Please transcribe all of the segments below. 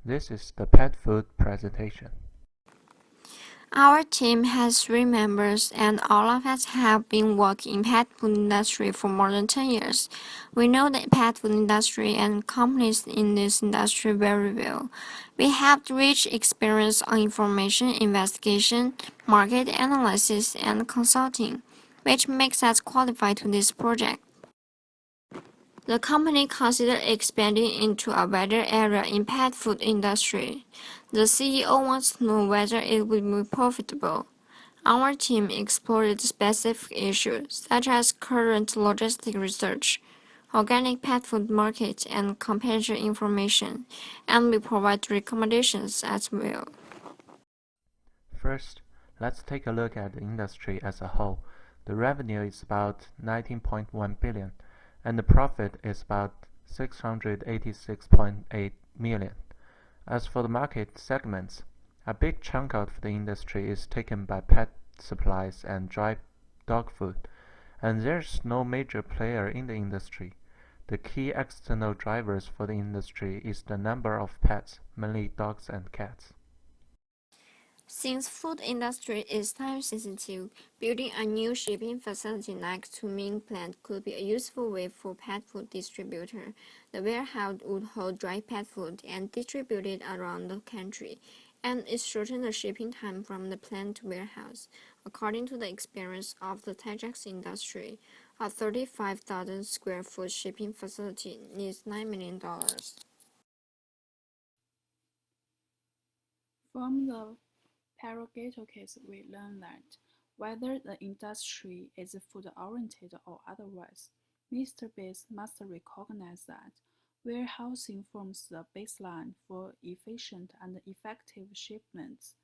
This is the pet food presentation. Our team has 3 members, and all of us have been working in pet food industry for more than 10 years. We know the pet food industry and companies in this industry very well. We have rich experience on information investigation, market analysis, and consulting, which makes us qualified to this project. The company considered expanding into a wider area in pet food industry. The CEO wants to know whether it will be profitable. Our team explored specific issues such as current logistic research, organic pet food market, and competitor information, and we provide recommendations as well. First, let's take a look at the industry as a whole. The revenue is about 19.1 billion, and the profit is about 686.8 million. As for the market segments, a big chunk of the industry is taken by pet supplies and dry dog food, and there's no major player in the industry. The key external drivers for the industry is the number of pets, mainly dogs and cats. Since food industry is time sensitive, building a new shipping facility next to main plant could be a useful way for pet food distributor. The warehouse would hold dry pet food and distribute it around the country, and it shortened the shipping time from the plant to warehouse. According to the experience of the Tajax industry, a 35,000 square foot shipping facility needs $9 million. From the Parogator case, we learn that whether the industry is food-oriented or otherwise, Mr. Bates must recognize that warehousing forms the baseline for efficient and effective shipments.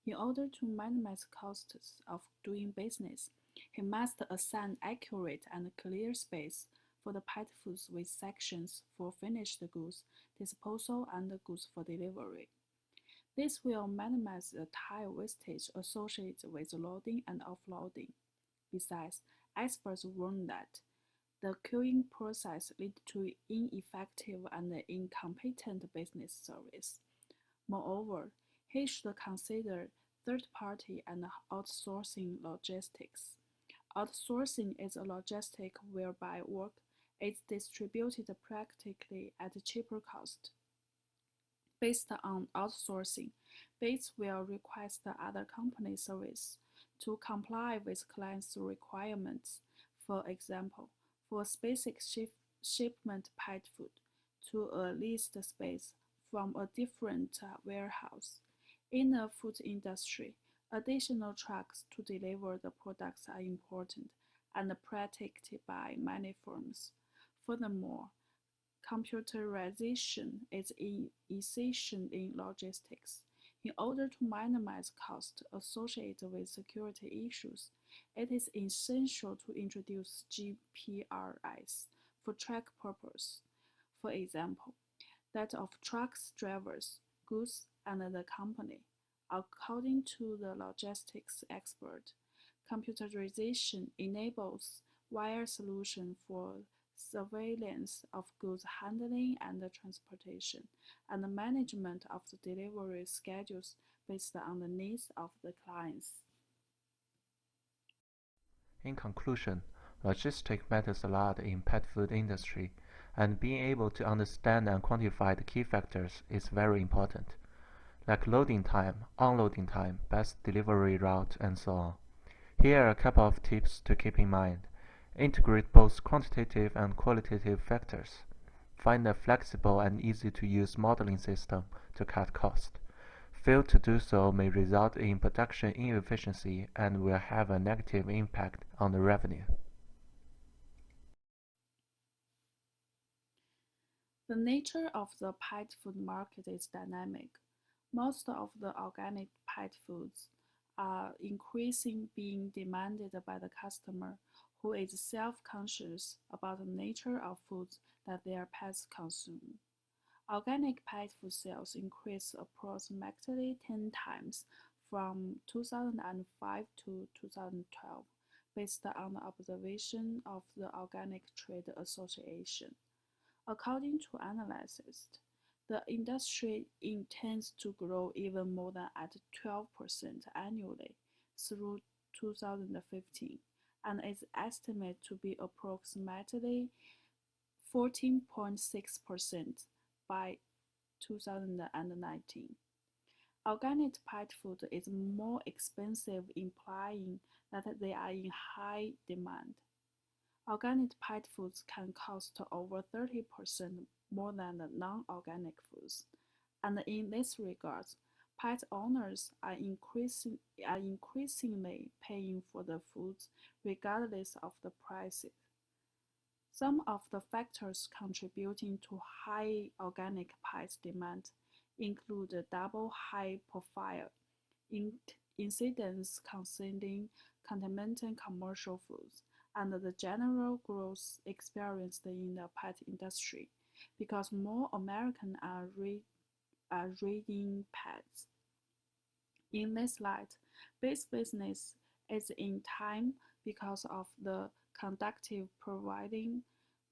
In order to minimize costs of doing business, he must assign accurate and clear space for the pet foods with sections for finished goods disposal and goods for delivery. This will minimize the time wastage associated with loading and offloading. Besides, experts warn that the queuing process leads to ineffective and incompetent business service. Moreover, he should consider third-party and outsourcing logistics. Outsourcing is a logistic whereby work is distributed practically at a cheaper cost. Based on outsourcing, Bates will request the other company's service to comply with clients' requirements. For example, for a specific shipment pet food to a leased space from a different warehouse. In the food industry, additional trucks to deliver the products are important and practiced by many firms. Furthermore, computerization is essential in logistics. In order to minimize costs associated with security issues, it is essential to introduce GPRS for track purpose. For example, that of trucks drivers, goods, and the company. According to the logistics expert, computerization enables wire solution for surveillance of goods handling and transportation, and the management of the delivery schedules based on the needs of the clients. In conclusion, logistics matters a lot in pet food industry, and being able to understand and quantify the key factors is very important, like loading time, unloading time, best delivery route, and so on. Here are a couple of tips to keep in mind. Integrate both quantitative and qualitative factors. Find a flexible and easy to use modeling system to cut cost. Fail to do so may result in production inefficiency and will have a negative impact on the revenue. The nature of the pet food market is dynamic. Most of the organic pet foods are increasingly being demanded by the customer who is self-conscious about the nature of foods that their pets consume. Organic pet food sales increased approximately 10 times from 2005 to 2012, based on the observation of the Organic Trade Association. According to analysts, The industry intends to grow even more than at 12% annually through 2015 and is estimated to be approximately 14.6% by 2019. Organic pet food is more expensive, implying that they are in high demand. Organic pet foods can cost over 30% more than the non-organic foods, and in this regard, pet owners are increasingly paying for the foods regardless of the price. Some of the factors contributing to high organic pet demand include double high-profile incidents concerning contaminated commercial foods and the general growth experienced in the pet industry, because more Americans are rearing pets. In this light, this business is in time because of the conducive providing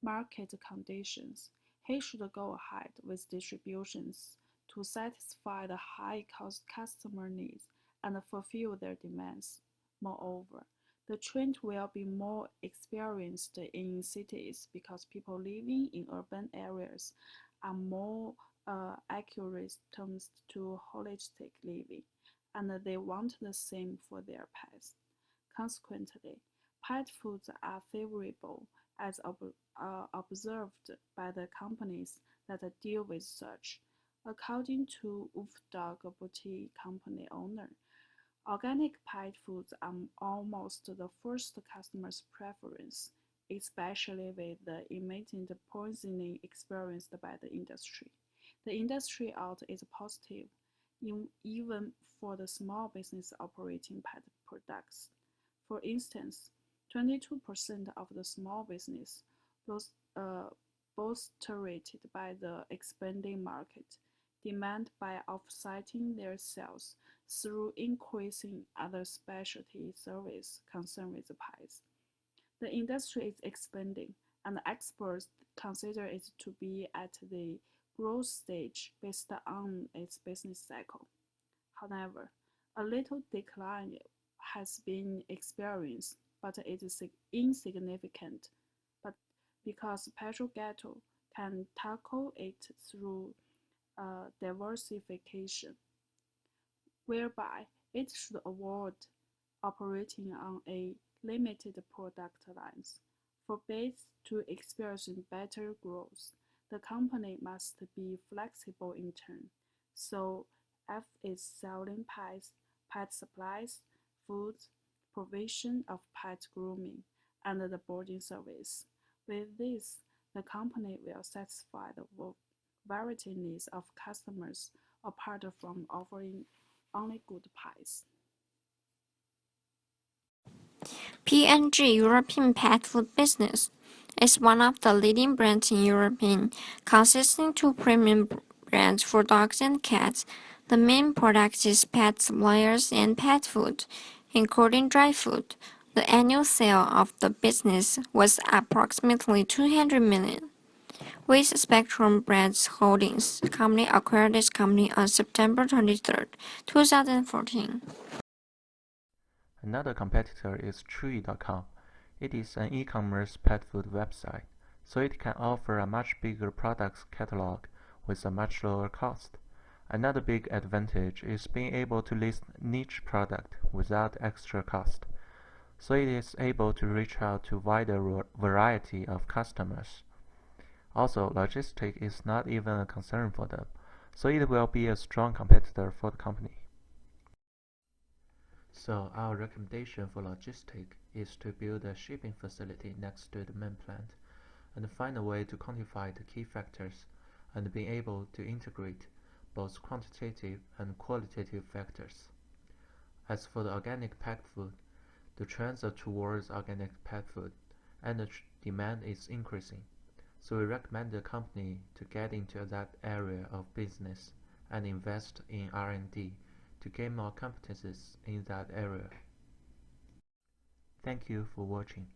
market conditions. He should go ahead with distributions to satisfy the high customer needs and fulfill their demands. Moreover, the trend will be more experienced in cities because people living in urban areas are more accurate terms to holistic living, and they want the same for their pets. Consequently, pet foods are favorable as observed by the companies that deal with such. According to Wolfdog Boutique company owner, organic pet foods are almost the first customer's preference, especially with the immediate poisoning experienced by the industry. The industry out is positive, even for the small business operating pet products. For instance, 22% of the small business was bolstered by the expanding market demand by offsetting their sales through increasing other specialty services concerned with pets. The industry is expanding, and experts consider it to be at the growth stage based on its business cycle. However, a little decline has been experienced, but it is insignificant but because Petrogato can tackle it through diversification, whereby it should avoid operating on a limited product lines. For base to experience better growth, the company must be flexible in turn. So F is selling pets, pet supplies, foods, provision of pet grooming, and the boarding service. With this, the company will satisfy the variety needs of customers apart from offering only good pets. P&G European pet food business is one of the leading brands in Europe, consisting two premium brands for dogs and cats. The main product is pet supplies and pet food, including dry food. The annual sale of the business was approximately 200 million. With Spectrum Brands Holdings company acquired this company on September 23, 2014. Another competitor is Chewy.com. It is an e-commerce pet food website, so it can offer a much bigger product catalog with a much lower cost. Another big advantage is being able to list niche product without extra cost, so it is able to reach out to wider variety of customers. Also, logistics is not even a concern for them, so it will be a strong competitor for the company. So our recommendation for logistics is to build a shipping facility next to the main plant and find a way to quantify the key factors and be able to integrate both quantitative and qualitative factors. As for the organic pet food, the trends are towards organic pet food and the demand is increasing. So we recommend the company to get into that area of business and invest in R&D to gain more competencies in that area. Thank you for watching.